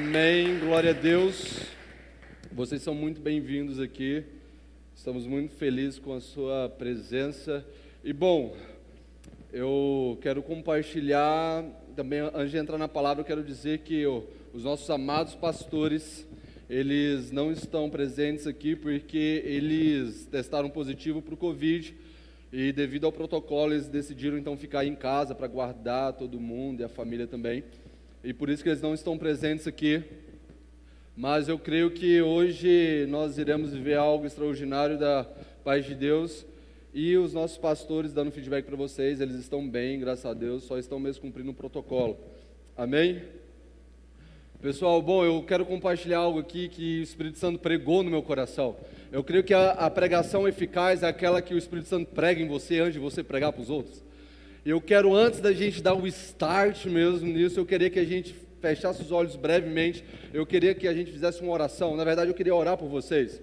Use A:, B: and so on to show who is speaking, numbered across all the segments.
A: Amém, glória a Deus. Vocês são muito bem-vindos aqui. Estamos muito felizes com a sua presença. E bom, eu quero compartilhar também, antes de entrar na palavra, eu quero dizer que os nossos amados pastores, eles não estão presentes aqui porque eles testaram positivo para o Covid e devido ao protocolo eles decidiram então ficar em casa para guardar todo mundo e a família também. E por isso que eles não estão presentes aqui, mas eu creio que hoje nós iremos viver algo extraordinário da paz de Deus, e os nossos pastores dando feedback para vocês, eles estão bem, graças a Deus, só estão mesmo cumprindo o protocolo, amém? Pessoal, bom, eu quero compartilhar algo aqui que o Espírito Santo pregou no meu coração. Eu creio que a pregação eficaz é aquela que o Espírito Santo prega em você antes de você pregar para os outros. Eu quero, antes da gente dar o start mesmo nisso, eu queria que a gente fechasse os olhos brevemente, eu queria que a gente fizesse uma oração, na verdade eu queria orar por vocês,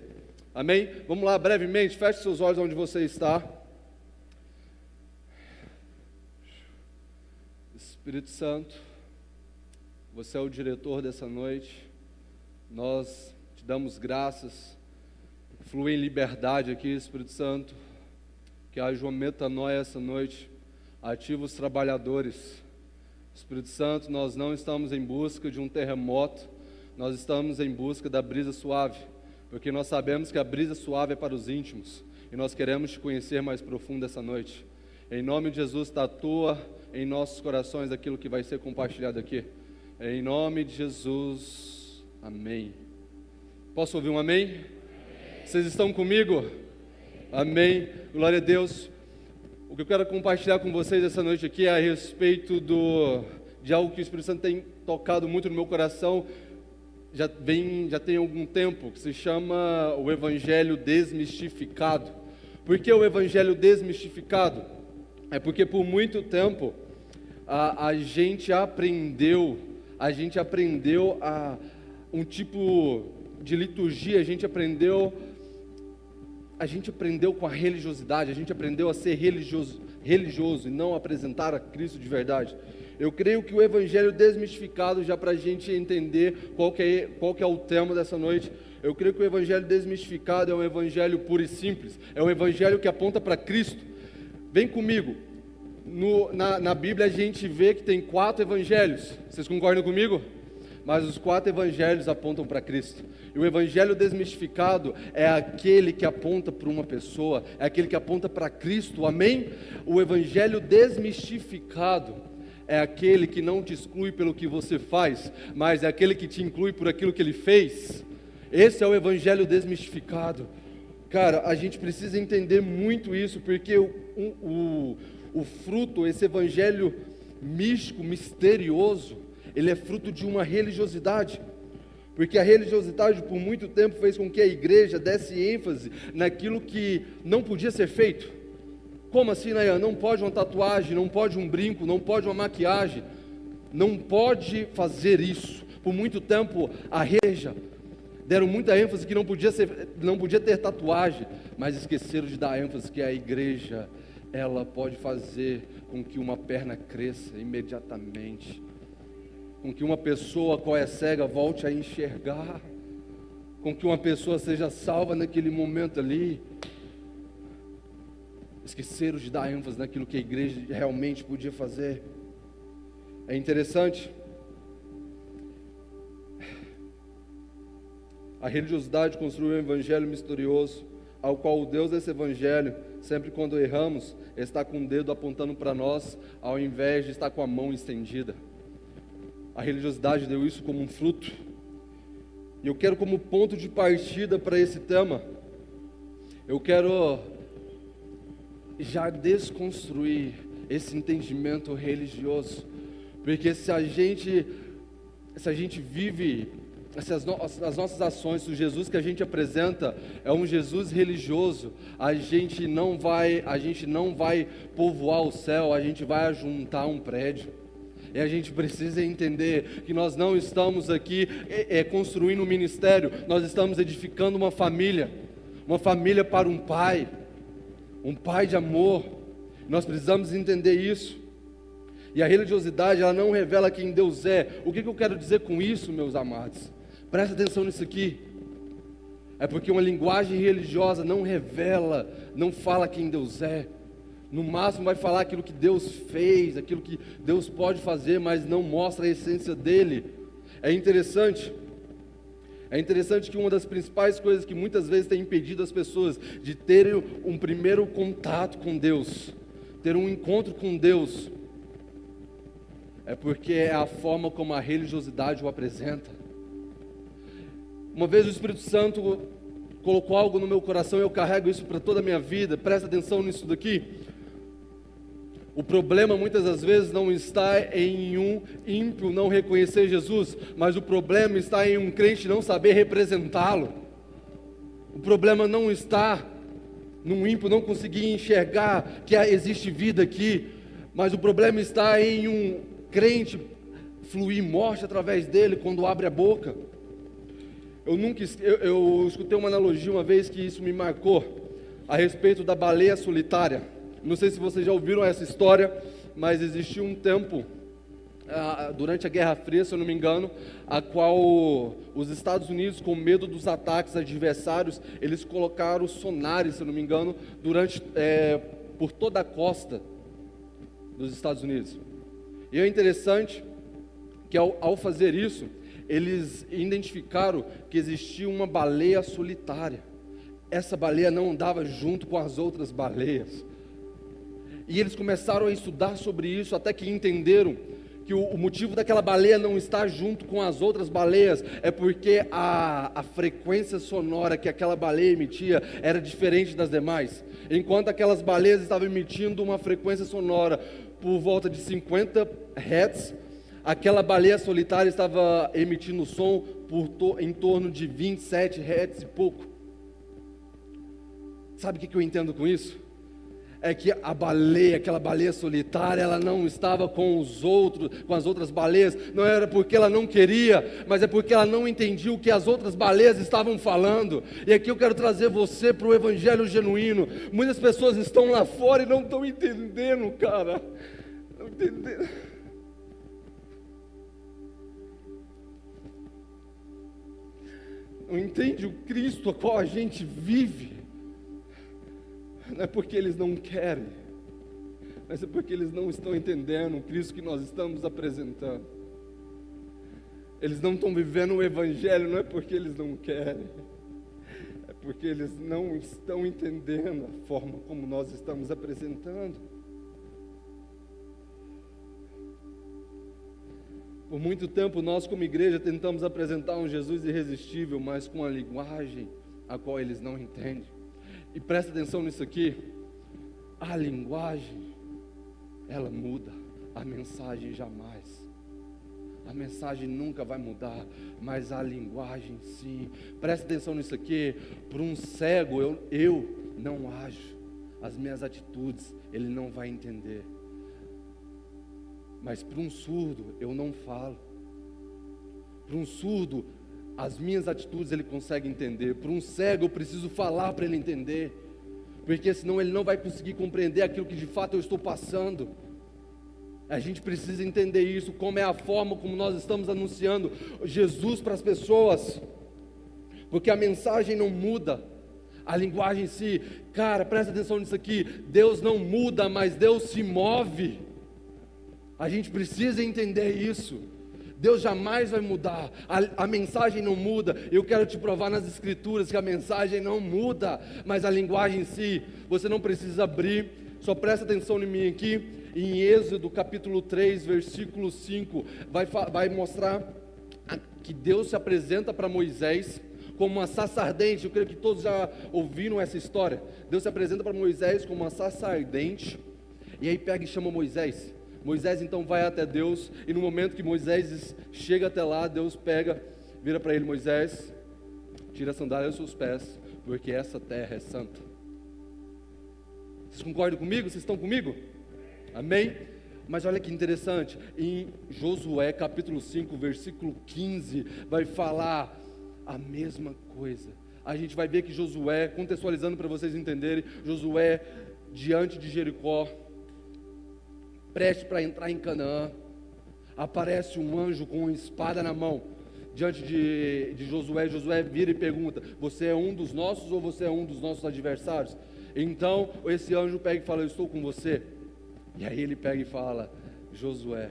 A: amém? Vamos lá, brevemente, feche seus olhos onde você está. Espírito Santo, você é o diretor dessa noite, nós te damos graças, flui em liberdade aqui, Espírito Santo, que haja uma metanoia essa noite. Ativa os trabalhadores. Espírito Santo, nós não estamos em busca de um terremoto, nós estamos em busca da brisa suave, porque nós sabemos que a brisa suave é para os íntimos, e nós queremos te conhecer mais profundo essa noite. Em nome de Jesus, tatua em nossos corações aquilo que vai ser compartilhado aqui. Em nome de Jesus, amém. Posso ouvir um amém? Amém. Vocês estão comigo? Amém. Glória a Deus. O que eu quero compartilhar com vocês essa noite aqui é a respeito de algo que o Espírito Santo tem tocado muito no meu coração, já tem algum tempo, que se chama o Evangelho Desmistificado. Por que o Evangelho Desmistificado? É porque por muito tempo a gente aprendeu a um tipo de liturgia, a gente aprendeu com a religiosidade, a gente aprendeu a ser religioso e não apresentar a Cristo de verdade. Eu creio que o Evangelho Desmistificado, já para a gente entender qual que é o tema dessa noite, eu creio que o Evangelho Desmistificado é um Evangelho puro e simples, é um Evangelho que aponta para Cristo. Vem comigo, na Bíblia a gente vê que tem 4 Evangelhos, vocês concordam comigo? Mas os 4 Evangelhos apontam para Cristo. E o Evangelho Desmistificado é aquele que aponta para uma pessoa, é aquele que aponta para Cristo, amém? O Evangelho Desmistificado é aquele que não te exclui pelo que você faz, mas é aquele que te inclui por aquilo que Ele fez. Esse é o Evangelho Desmistificado. Cara, a gente precisa entender muito isso, porque o fruto, esse Evangelho místico, misterioso, ele é fruto de uma religiosidade, porque a religiosidade por muito tempo fez com que a igreja desse ênfase naquilo que não podia ser feito. Como assim, Nayan? Não pode uma tatuagem, não pode um brinco, não pode uma maquiagem, não pode fazer isso. Por muito tempo a igreja deram muita ênfase que não podia ter tatuagem, mas esqueceram de dar ênfase que a igreja, ela pode fazer com que uma perna cresça imediatamente, com que uma pessoa qual é cega volte a enxergar, com que uma pessoa seja salva naquele momento ali. Esqueceram de dar ênfase naquilo que a igreja realmente podia fazer. É interessante. A religiosidade construiu um evangelho misterioso, ao qual o Deus desse evangelho, sempre quando erramos, está com o dedo apontando para nós, ao invés de estar com a mão estendida. A religiosidade deu isso como um fruto. E eu quero, como ponto de partida para esse tema, eu quero já desconstruir esse entendimento religioso. Porque se a gente vive, se as nossas ações, se o Jesus que a gente apresenta é um Jesus religioso, a gente não vai povoar o céu, a gente vai ajuntar um prédio. E a gente precisa entender que nós não estamos aqui construindo um ministério, nós estamos edificando uma família para um pai de amor. Nós precisamos entender isso. E a religiosidade, ela não revela quem Deus é. O que eu quero dizer com isso, meus amados? Presta atenção nisso aqui. É porque uma linguagem religiosa não revela, não fala quem Deus é. No máximo vai falar aquilo que Deus fez, aquilo que Deus pode fazer, mas não mostra a essência dele. É interessante que uma das principais coisas que muitas vezes tem impedido as pessoas de terem um primeiro contato com Deus, ter um encontro com Deus, é porque é a forma como a religiosidade o apresenta. Uma vez o Espírito Santo colocou algo no meu coração, eu carrego isso para toda a minha vida. Presta atenção nisso daqui. O problema muitas das vezes não está em um ímpio não reconhecer Jesus, mas o problema está em um crente não saber representá-lo. O problema não está num ímpio não conseguir enxergar que existe vida aqui, mas o problema está em um crente fluir morte através dele quando abre a boca. Eu escutei uma analogia uma vez que isso me marcou, a respeito da baleia solitária. Não sei se vocês já ouviram essa história, mas existiu um tempo, durante a Guerra Fria, se eu não me engano, a qual os Estados Unidos, com medo dos ataques adversários, eles colocaram sonares, se eu não me engano, por toda a costa dos Estados Unidos. E é interessante que ao fazer isso, eles identificaram que existia uma baleia solitária. Essa baleia não andava junto com as outras baleias. E eles começaram a estudar sobre isso, até que entenderam que o motivo daquela baleia não estar junto com as outras baleias é porque a frequência sonora que aquela baleia emitia era diferente das demais. Enquanto aquelas baleias estavam emitindo uma frequência sonora por volta de 50 Hz, aquela baleia solitária estava emitindo som em torno de 27 Hz e pouco. Sabe o que eu entendo com isso? É que aquela baleia solitária, ela não estava com as outras baleias, não era porque ela não queria, mas é porque ela não entendia o que as outras baleias estavam falando. E aqui eu quero trazer você para o evangelho genuíno. Muitas pessoas estão lá fora e não estão entendendo, cara. Não entendendo. Não entende o Cristo a qual a gente vive. Não é porque eles não querem, mas é porque eles não estão entendendo o Cristo que nós estamos apresentando. Eles não estão vivendo o Evangelho, não é porque eles não querem, é porque eles não estão entendendo a forma como nós estamos apresentando. Por muito tempo nós como igreja tentamos apresentar um Jesus irresistível, mas com a linguagem a qual eles não entendem. E presta atenção nisso aqui, a linguagem, ela muda, a mensagem jamais. A mensagem nunca vai mudar, mas a linguagem sim. Presta atenção nisso aqui, para um cego eu não ajo, as minhas atitudes ele não vai entender. Mas para um surdo eu não falo. Para um surdo as minhas atitudes ele consegue entender. Para um cego eu preciso falar para ele entender, porque senão ele não vai conseguir compreender aquilo que de fato eu estou passando. A gente precisa entender isso, como é a forma como nós estamos anunciando Jesus para as pessoas, porque a mensagem não muda, a linguagem em si. Cara, presta atenção nisso aqui, Deus não muda, mas Deus se move. A gente precisa entender isso. Deus jamais vai mudar, a mensagem não muda. Eu quero te provar nas escrituras que a mensagem não muda, mas a linguagem em si, você não precisa abrir, só presta atenção em mim aqui, em Êxodo capítulo 3, versículo 5, vai mostrar que Deus se apresenta para Moisés como uma sarça ardente. Eu creio que todos já ouviram essa história. Deus se apresenta para Moisés como uma sarça ardente, e aí pega e chama Moisés. Moisés então vai até Deus, e no momento que Moisés chega até lá, Deus vira para ele: Moisés, tira a sandália dos seus pés, porque essa terra é santa. Vocês concordam comigo? Vocês estão comigo? Amém? Mas olha que interessante, em Josué capítulo 5, versículo 15, vai falar a mesma coisa. A gente vai ver que Josué, contextualizando para vocês entenderem, Josué diante de Jericó, prestes para entrar em Canaã, aparece um anjo com uma espada na mão, diante de Josué. Josué vira e pergunta: você é um dos nossos ou você é um dos nossos adversários? Então esse anjo pega e fala: eu estou com você. E aí ele pega e fala: Josué,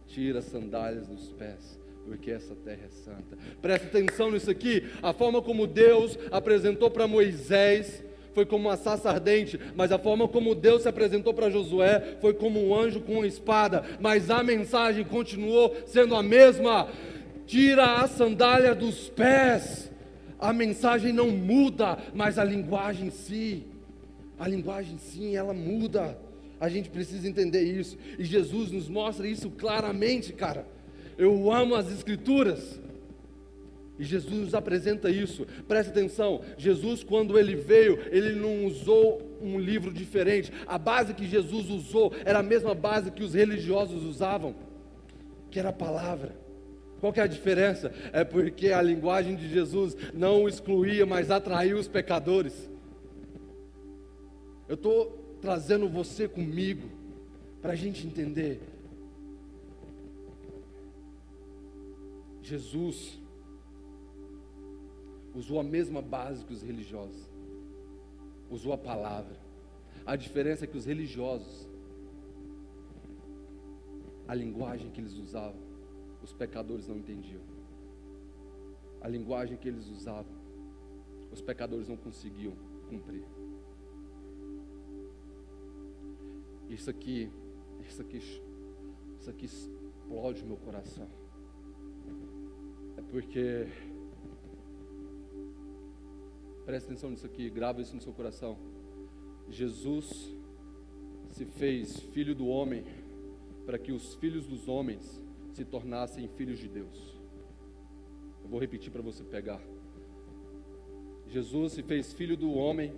A: tira as sandálias dos pés, porque essa terra é santa. Presta atenção nisso aqui. A forma como Deus apresentou para Moisés foi como uma sarça ardente, mas a forma como Deus se apresentou para Josué foi como um anjo com uma espada, mas a mensagem continuou sendo a mesma: tira a sandália dos pés. A mensagem não muda, mas a linguagem sim, ela muda. A gente precisa entender isso, e Jesus nos mostra isso claramente, cara. Eu amo as Escrituras, e Jesus nos apresenta isso. Presta atenção, Jesus, quando ele veio, ele não usou um livro diferente. A base que Jesus usou era a mesma base que os religiosos usavam, que era a palavra. Qual que é a diferença? É porque a linguagem de Jesus não excluía, mas atraía os pecadores. Eu estou trazendo você comigo, para a gente entender. Jesus usou a mesma base que os religiosos, usou a palavra. A diferença é que os religiosos, a linguagem que eles usavam, os pecadores não entendiam. A linguagem que eles usavam, os pecadores não conseguiam cumprir. Isso aqui explode o meu coração. É porque, presta atenção nisso aqui, grava isso no seu coração. Jesus se fez filho do homem para que os filhos dos homens se tornassem filhos de Deus. Eu vou repetir para você pegar. Jesus se fez filho do homem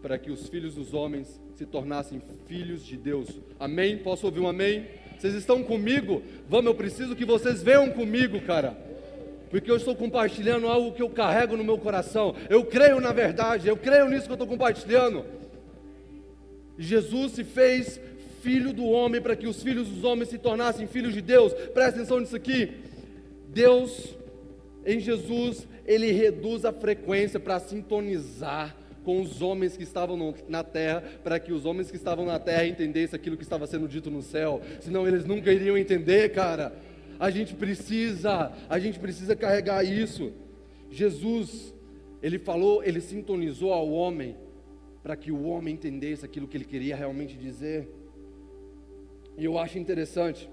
A: para que os filhos dos homens se tornassem filhos de Deus. Amém? Posso ouvir um amém? Vocês estão comigo? Vamos, eu preciso que vocês venham comigo, cara, porque eu estou compartilhando algo que eu carrego no meu coração. Eu creio na verdade, eu creio nisso que eu estou compartilhando. Jesus se fez filho do homem para que os filhos dos homens se tornassem filhos de Deus. Presta atenção nisso aqui. Deus, em Jesus, Ele reduz a frequência para sintonizar com os homens que estavam na terra, para que os homens que estavam na terra entendessem aquilo que estava sendo dito no céu, senão eles nunca iriam entender, cara. A gente precisa carregar isso. Jesus, Ele falou, Ele sintonizou ao homem, para que o homem entendesse aquilo que Ele queria realmente dizer. E eu acho interessante,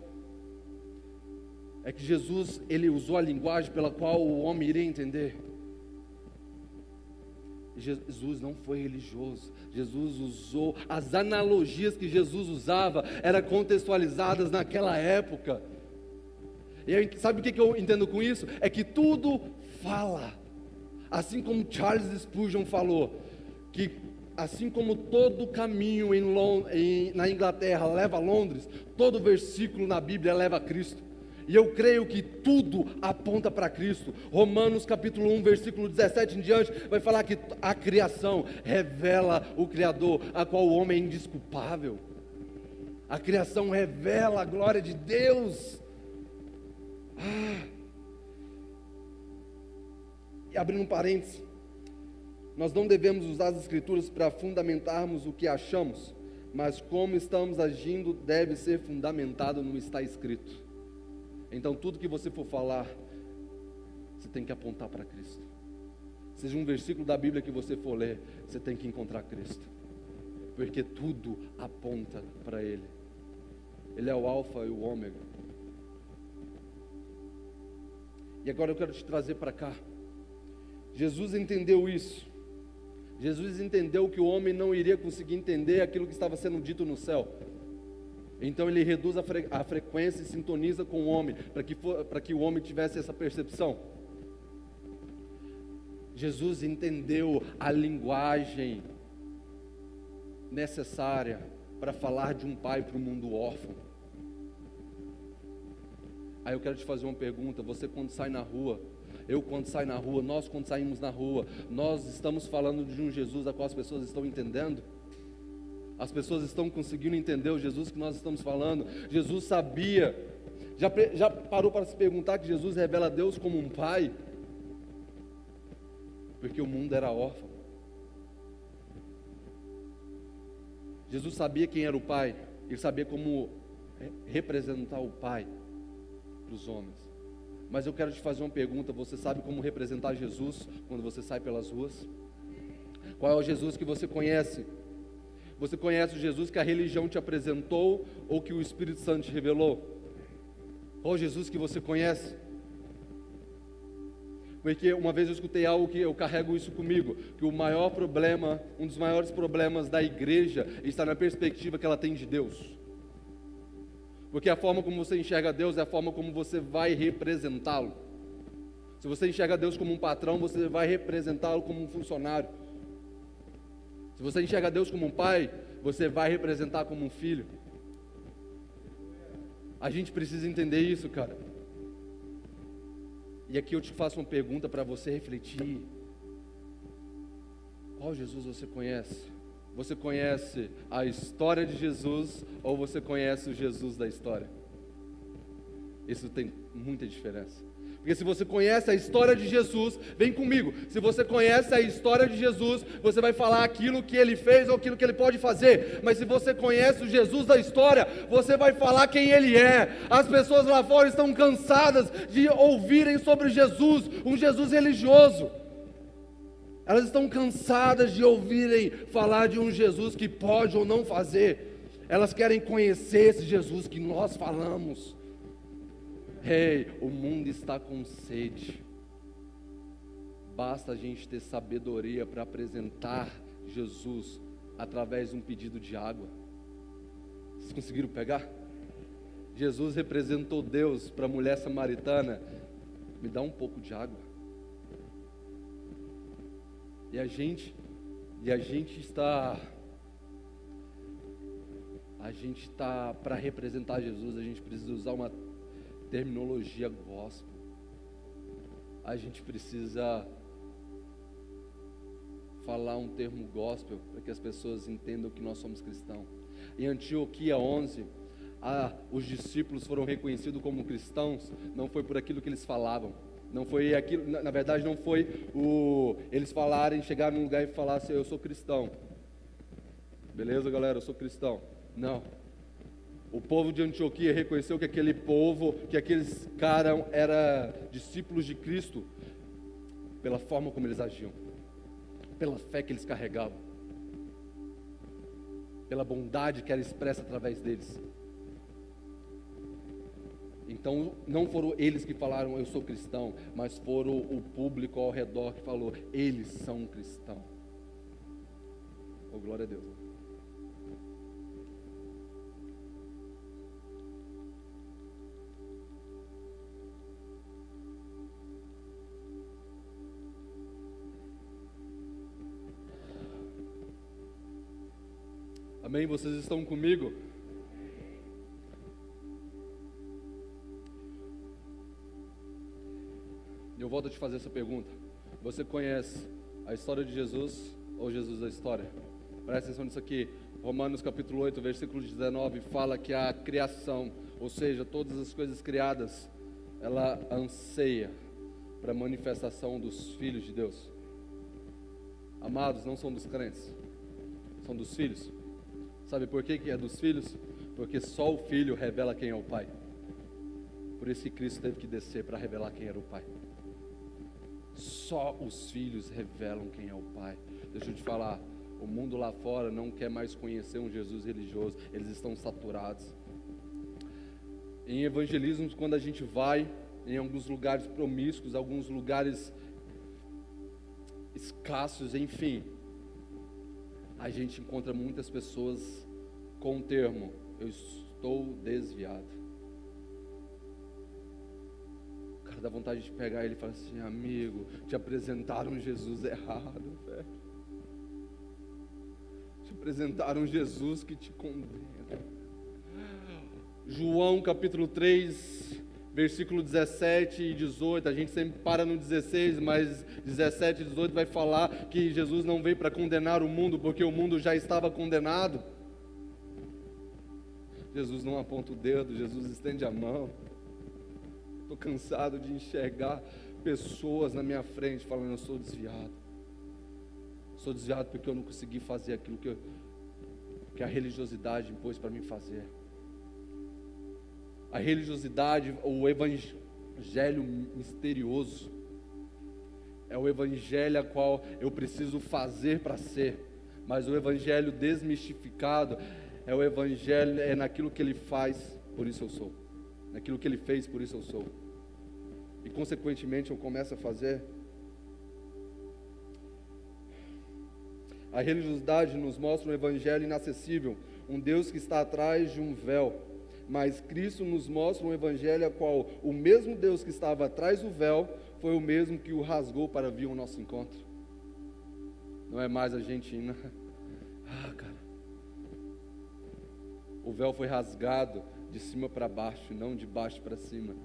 A: é que Jesus, Ele usou a linguagem pela qual o homem iria entender. Jesus não foi religioso. Jesus usou, as analogias que Jesus usava eram contextualizadas naquela época. E aí, sabe o que eu entendo com isso? É que tudo fala. Assim como Charles Spurgeon falou, que assim como todo caminho na Inglaterra leva a Londres, todo versículo na Bíblia leva a Cristo. E eu creio que tudo aponta para Cristo. Romanos capítulo 1, versículo 17 em diante, vai falar que a criação revela o Criador, a qual o homem é indesculpável. A criação revela a glória de Deus. E abrindo um parênteses, nós não devemos usar as Escrituras para fundamentarmos o que achamos, mas como estamos agindo deve ser fundamentado no que está escrito. Então tudo que você for falar, você tem que apontar para Cristo. Seja um versículo da Bíblia que você for ler, você tem que encontrar Cristo, porque tudo aponta para Ele. Ele é o alfa e o ômega. E agora eu quero te trazer para cá. Jesus entendeu isso. Jesus entendeu que o homem não iria conseguir entender aquilo que estava sendo dito no céu. Então Ele reduz a frequência e sintoniza com o homem, para que o homem tivesse essa percepção. Jesus entendeu a linguagem necessária para falar de um pai para o mundo órfão. Aí eu quero te fazer uma pergunta: você quando sai na rua, eu quando saio na rua, nós quando saímos na rua, nós estamos falando de um Jesus a qual as pessoas estão entendendo? As pessoas estão conseguindo entender o Jesus que nós estamos falando. Jesus sabia. Já parou para se perguntar que Jesus revela a Deus como um pai? Porque o mundo era órfão. Jesus sabia quem era o pai. Ele sabia como representar o pai para os homens. Mas eu quero te fazer uma pergunta: você sabe como representar Jesus quando você sai pelas ruas? Qual é o Jesus que você conhece? Você conhece o Jesus que a religião te apresentou ou que o Espírito Santo te revelou? Qual é o Jesus que você conhece? Porque uma vez eu escutei algo que eu carrego isso comigo, que o maior problema, um dos maiores problemas da igreja está na perspectiva que ela tem de Deus. Porque a forma como você enxerga Deus é a forma como você vai representá-lo. Se você enxerga Deus como um patrão, você vai representá-lo como um funcionário. Se você enxerga Deus como um pai, você vai representar como um filho. A gente precisa entender isso, cara. E aqui eu te faço uma pergunta para você refletir. Qual Jesus você conhece? Você conhece a história de Jesus ou você conhece o Jesus da história? Isso tem muita diferença. Porque se você conhece a história de Jesus, vem comigo. Se você conhece a história de Jesus, você vai falar aquilo que ele fez ou aquilo que ele pode fazer. Mas se você conhece o Jesus da história, você vai falar quem ele é. As pessoas lá fora estão cansadas de ouvirem sobre Jesus, um Jesus religioso. Elas estão cansadas de ouvirem falar de um Jesus que pode ou não fazer. Elas querem conhecer esse Jesus que nós falamos. Ei, o mundo está com sede. Basta a gente ter sabedoria para apresentar Jesus através de um pedido de água. Vocês conseguiram pegar? Jesus representou Deus para a mulher samaritana. Me dá um pouco de água. E a gente está para representar Jesus, a gente precisa usar uma terminologia gospel. A gente precisa falar um termo gospel para que as pessoas entendam que nós somos cristãos. Em Antioquia 11, os discípulos foram reconhecidos como cristãos, não foi por aquilo que eles falavam. Não foi aquilo, na verdade não foi eles falarem, chegar num lugar e falar assim: eu sou cristão. Beleza, galera, eu sou cristão. Não. O povo de Antioquia reconheceu que aquele povo, que aqueles caras eram discípulos de Cristo pela forma como eles agiam, pela fé que eles carregavam, pela bondade que era expressa através deles. Então não foram eles que falaram eu sou cristão, mas foram o público ao redor que falou eles são cristãos. Oh, glória a Deus. Amém? Vocês estão comigo? Eu volto a te fazer essa pergunta. Você conhece a história de Jesus ou Jesus da história? Presta atenção nisso aqui. Romanos capítulo 8, versículo 19 fala que a criação, ou seja, todas as coisas criadas, ela anseia para a manifestação dos filhos de Deus. Amados, não são dos crentes, são dos filhos. Sabe por que é dos filhos? Porque só o filho revela quem é o pai. Por isso que Cristo teve que descer para revelar quem era o pai. Só os filhos revelam quem é o pai. Deixa eu te falar, o mundo lá fora não quer mais conhecer um Jesus religioso. Eles estão saturados. Em evangelismo, quando a gente vai em alguns lugares promíscuos, alguns lugares escassos, enfim, a gente encontra muitas pessoas com o termo: eu estou desviado. O cara dá vontade de pegar ele e falar assim: amigo, te apresentaram um Jesus errado, velho. Te apresentaram um Jesus que te condena. João capítulo 3, versículo 17 e 18, a gente sempre para no 16, mas 17 e 18 vai falar que Jesus não veio para condenar o mundo, porque o mundo já estava condenado. Jesus não aponta o dedo, Jesus estende a mão. Estou cansado de enxergar pessoas na minha frente falando: eu sou desviado. Sou desviado porque eu não consegui fazer aquilo que a religiosidade impôs para mim fazer. A religiosidade, o evangelho misterioso, é o evangelho a qual eu preciso fazer para ser. Mas o evangelho desmistificado é o evangelho, é naquilo que ele faz, por isso eu sou. Naquilo que ele fez, por isso eu sou. E consequentemente eu começo a fazer. A religiosidade nos mostra um evangelho inacessível, um Deus que está atrás de um véu. Mas Cristo nos mostra um evangelho a qual o mesmo Deus que estava atrás do véu foi o mesmo que o rasgou para vir ao nosso encontro. Não é mais a gente indo. Cara. O véu foi rasgado de cima para baixo, não de baixo para cima.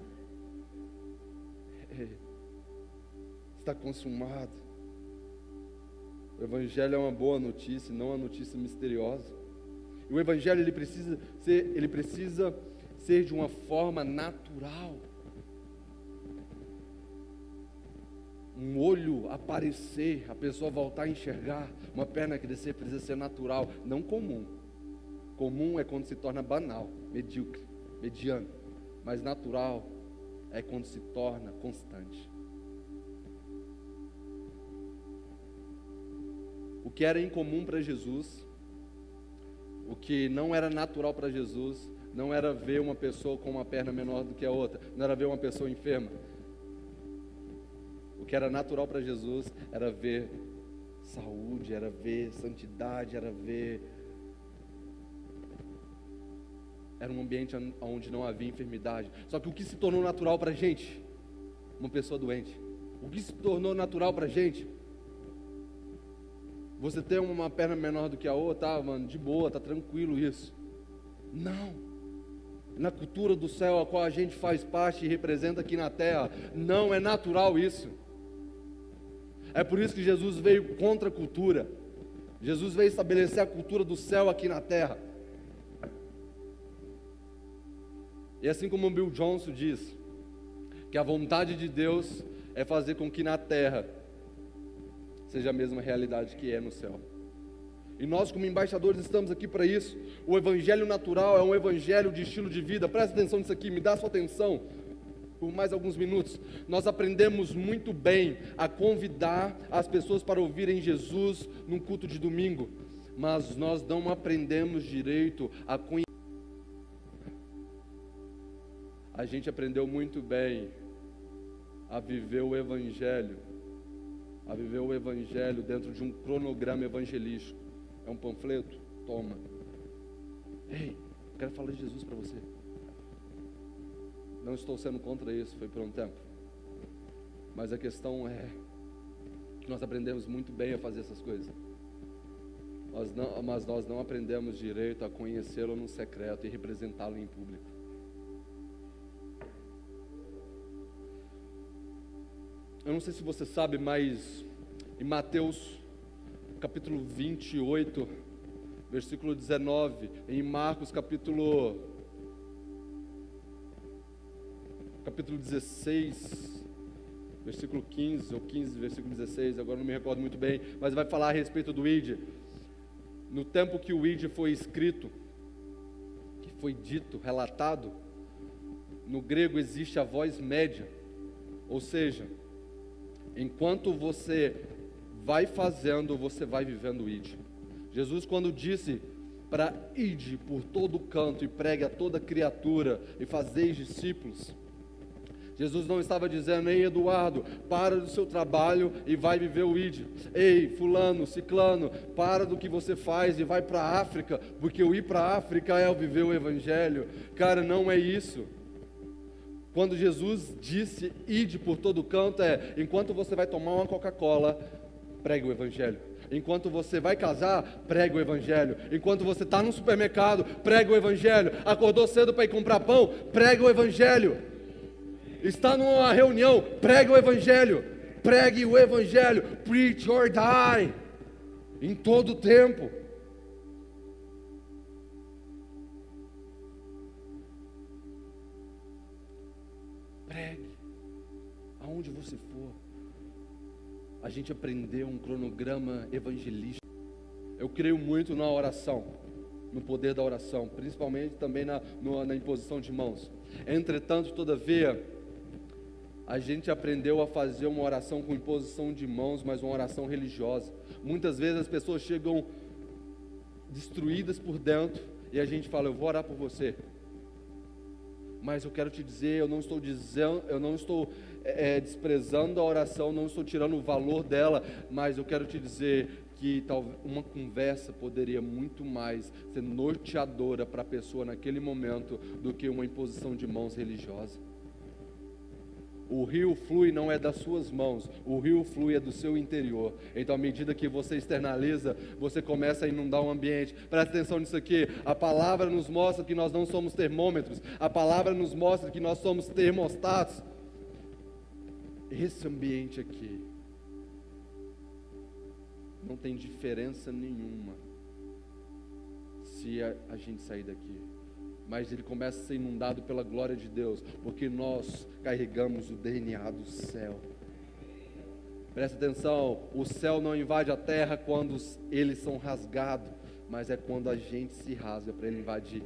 A: Está consumado. O evangelho é uma boa notícia, não uma notícia misteriosa. E o evangelho ele precisa ser de uma forma natural. Um olho aparecer, a pessoa voltar a enxergar, uma perna crescer, precisa ser natural, não comum. Comum é quando se torna banal, medíocre, mediano. Mas natural é quando se torna constante. O que era incomum para Jesus, o que não era natural para Jesus, não era ver uma pessoa com uma perna menor do que a outra, não era ver uma pessoa enferma. O que era natural para Jesus era ver saúde, era ver santidade, era um ambiente onde não havia enfermidade. Só que o que se tornou natural para a gente? Uma pessoa doente. O que se tornou natural para a gente? Você tem uma perna menor do que a outra, tá, mano, de boa, tá tranquilo isso. Não. Na cultura do céu a qual a gente faz parte e representa aqui na terra, não é natural isso. É por isso que Jesus veio contra a cultura. Jesus veio estabelecer a cultura do céu aqui na terra. E assim como o Bill Johnson diz, que a vontade de Deus é fazer com que na terra seja a mesma realidade que é no céu. E nós como embaixadores estamos aqui para isso. O evangelho natural é um evangelho de estilo de vida. Presta atenção nisso aqui, me dá sua atenção por mais alguns minutos. Nós aprendemos muito bem a convidar as pessoas para ouvirem Jesus num culto de domingo, mas nós não aprendemos direito a conhecer. A gente aprendeu muito bem a viver o evangelho dentro de um cronograma evangelístico. É um panfleto? Toma. Ei, eu quero falar de Jesus para você. Não estou sendo contra isso, foi por um tempo. Mas a questão é que nós aprendemos muito bem a fazer essas coisas. Mas nós não aprendemos direito a conhecê-lo no secreto e representá-lo em público. Eu não sei se você sabe, mas em Mateus capítulo 28, versículo 19, em Marcos capítulo 16, versículo 15, ou 15, versículo 16, agora não me recordo muito bem, mas vai falar a respeito do Ide. No tempo que o Ide foi escrito, que foi dito, relatado, no grego existe a voz média, ou seja, enquanto você vai fazendo, você vai vivendo o Ide. Jesus, quando disse para ide por todo canto e pregue a toda criatura e fazeis discípulos, Jesus não estava dizendo: ei Eduardo, para do seu trabalho e vai viver o Ide. Ei fulano, ciclano, para do que você faz e vai para a África, porque o ir para a África é o viver o Evangelho. Cara, não é isso. Quando Jesus disse ide por todo canto, enquanto você vai tomar uma Coca-Cola, pregue o Evangelho. Enquanto você vai casar, pregue o Evangelho. Enquanto você está no supermercado, pregue o Evangelho. Acordou cedo para ir comprar pão, pregue o Evangelho. Está numa reunião, pregue o Evangelho. Pregue o Evangelho. Preach or die. Em todo o tempo. aonde você for. A gente aprendeu um cronograma evangelístico. Eu creio muito na oração, no poder da oração, principalmente também na imposição de mãos. Entretanto, todavia, a gente aprendeu a fazer uma oração com imposição de mãos, mas uma oração religiosa. Muitas vezes as pessoas chegam destruídas por dentro e a gente fala, eu vou orar por você. Mas eu quero te dizer, eu não estou desprezando a oração, não estou tirando o valor dela, mas eu quero te dizer que talvez uma conversa poderia muito mais ser norteadora para a pessoa naquele momento do que uma imposição de mãos religiosa. O rio flui não é das suas mãos, o rio flui é do seu interior. Então, à medida que você externaliza, você começa a inundar o ambiente. Presta atenção nisso aqui. A palavra nos mostra que nós não somos termômetros. A palavra nos mostra que nós somos termostatos. Esse ambiente aqui não tem diferença nenhuma se a gente sair daqui. Mas ele começa a ser inundado pela glória de Deus, porque nós carregamos o DNA do céu. Presta atenção, o céu não invade a terra quando eles são rasgados, mas é quando a gente se rasga para ele invadir.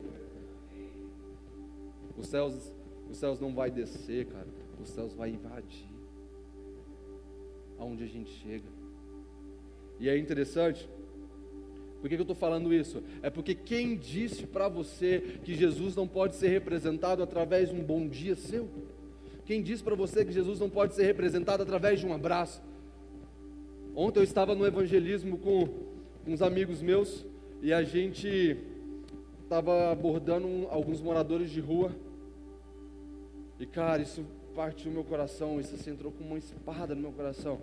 A: Os céus não vai descer, cara, os céus vai invadir aonde a gente chega. E é interessante. Por que eu estou falando isso? É porque quem disse para você que Jesus não pode ser representado através de um bom dia seu? Quem disse para você que Jesus não pode ser representado através de um abraço? Ontem eu estava no evangelismo com uns amigos meus e a gente estava abordando alguns moradores de rua. E cara, isso partiu meu coração, isso assim, entrou com uma espada no meu coração.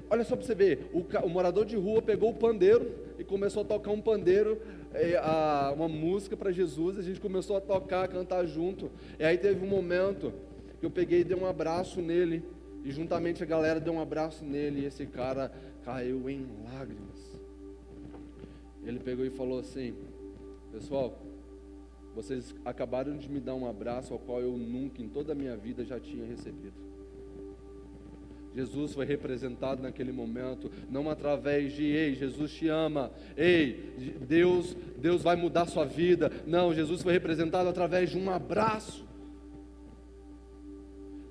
A: Olha só para você ver, o morador de rua pegou o pandeiro e começou a tocar um pandeiro, uma música para Jesus. A gente começou a tocar, a cantar junto. E aí teve um momento que eu peguei e dei um abraço nele, e juntamente a galera deu um abraço nele, e esse cara caiu em lágrimas. Ele pegou e falou assim: pessoal, vocês acabaram de me dar um abraço ao qual eu nunca em toda a minha vida já tinha recebido. Jesus foi representado naquele momento, não através de, ei, Jesus te ama, ei, Deus vai mudar sua vida. Não, Jesus foi representado através de um abraço.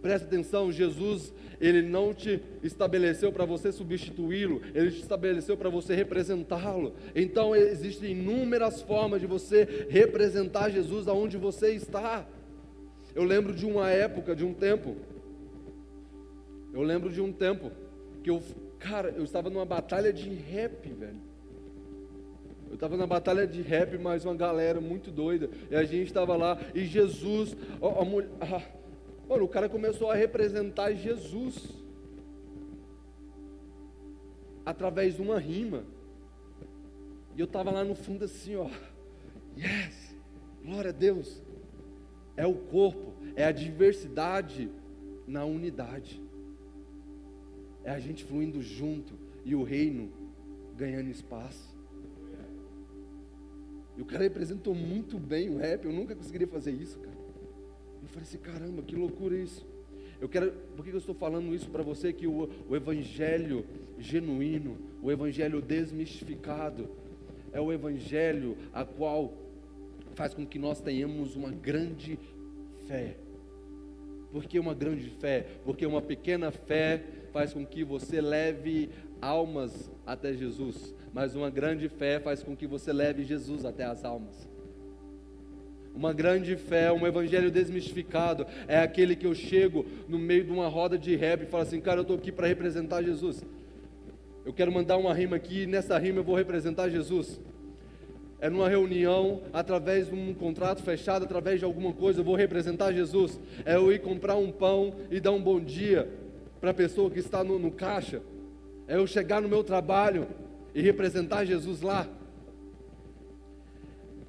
A: Presta atenção, Jesus, Ele não te estabeleceu para você substituí-lo, Ele te estabeleceu para você representá-lo. Então existem inúmeras formas de você representar Jesus aonde você está. Eu lembro de uma época, de um tempo, que eu estava numa batalha de rap, velho. Eu estava na batalha de rap, mas uma galera muito doida, e a gente estava lá, e Jesus, o cara começou a representar Jesus, através de uma rima, e eu estava lá no fundo assim, yes, glória a Deus, é o corpo, é a diversidade na unidade. É a gente fluindo junto e o reino ganhando espaço. E o cara representou muito bem o rap. Eu nunca conseguiria fazer isso, cara. Eu falei assim, caramba, que loucura isso. Por que eu estou falando isso para você? Que o evangelho genuíno, o evangelho desmistificado, é o evangelho a qual faz com que nós tenhamos uma grande fé. Por que uma grande fé? Porque uma pequena fé faz com que você leve almas até Jesus, mas uma grande fé faz com que você leve Jesus até as almas. Uma grande fé, um evangelho desmistificado, é aquele que eu chego no meio de uma roda de rap e falo assim, cara, eu estou aqui para representar Jesus. Eu quero mandar uma rima aqui, e nessa rima eu vou representar Jesus. É numa reunião, através de um contrato fechado, através de alguma coisa, eu vou representar Jesus. É eu ir comprar um pão e dar um bom dia para a pessoa que está no caixa. É eu chegar no meu trabalho e representar Jesus lá.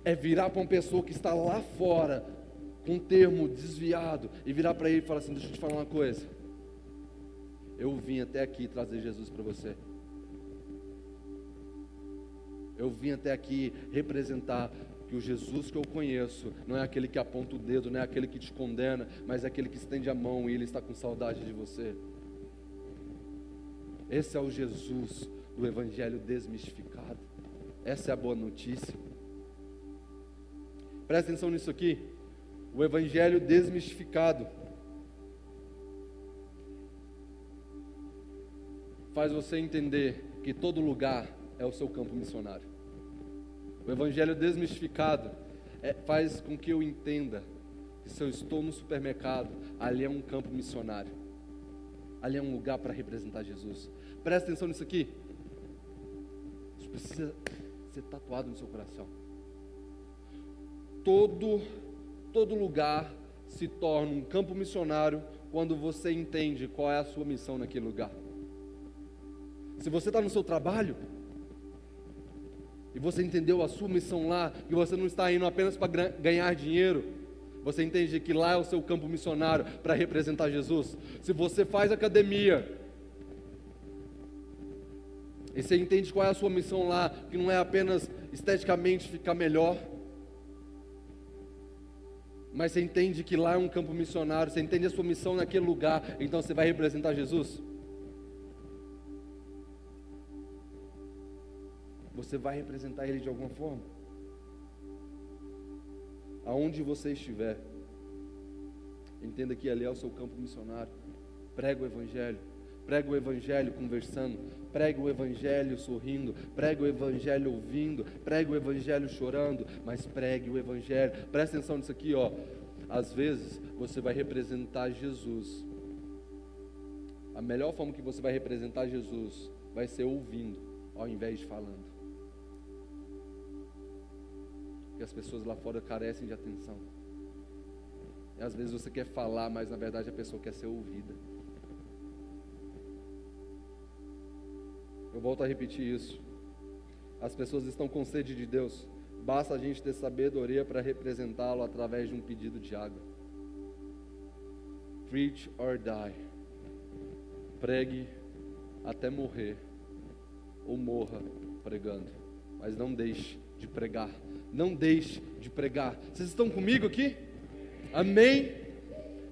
A: É virar para uma pessoa que está lá fora, com um termo desviado, e virar para ele e falar assim, deixa eu te falar uma coisa. Eu vim até aqui trazer Jesus para você. Eu vim até aqui representar que o Jesus que eu conheço não é aquele que aponta o dedo, não é aquele que te condena, mas é aquele que estende a mão e Ele está com saudade de você. Esse é o Jesus do Evangelho desmistificado. Essa é a boa notícia. Presta atenção nisso aqui. O Evangelho desmistificado faz você entender que todo lugar é o seu campo missionário. O Evangelho desmistificado faz com que eu entenda que se eu estou no supermercado, ali é um campo missionário. Ali é um lugar para representar Jesus. Presta atenção nisso aqui. Isso precisa ser tatuado no seu coração. Todo lugar se torna um campo missionário quando você entende qual é a sua missão naquele lugar. Se você está no seu trabalho e você entendeu a sua missão lá, e você não está indo apenas para ganhar dinheiro, você entende que lá é o seu campo missionário para representar Jesus. Se você faz academia e você entende qual é a sua missão lá, que não é apenas esteticamente ficar melhor, mas você entende que lá é um campo missionário, você entende a sua missão naquele lugar, então você vai representar Jesus. Você vai representar Ele de alguma forma. Aonde você estiver, entenda que ali é o seu campo missionário. Prega o Evangelho conversando, prega o Evangelho sorrindo, prega o Evangelho ouvindo, prega o Evangelho chorando, mas pregue o Evangelho. Presta atenção nisso aqui, ó. Às vezes você vai representar Jesus. A melhor forma que você vai representar Jesus vai ser ouvindo, ao invés de falando. Porque as pessoas lá fora carecem de atenção. E às vezes você quer falar, mas na verdade a pessoa quer ser ouvida. Eu volto a repetir isso. As pessoas estão com sede de Deus. Basta a gente ter sabedoria para representá-lo através de um pedido de água. Preach or die. Pregue até morrer, ou morra pregando. Mas não deixe de pregar. Não deixe de pregar. Vocês estão comigo aqui? Amém?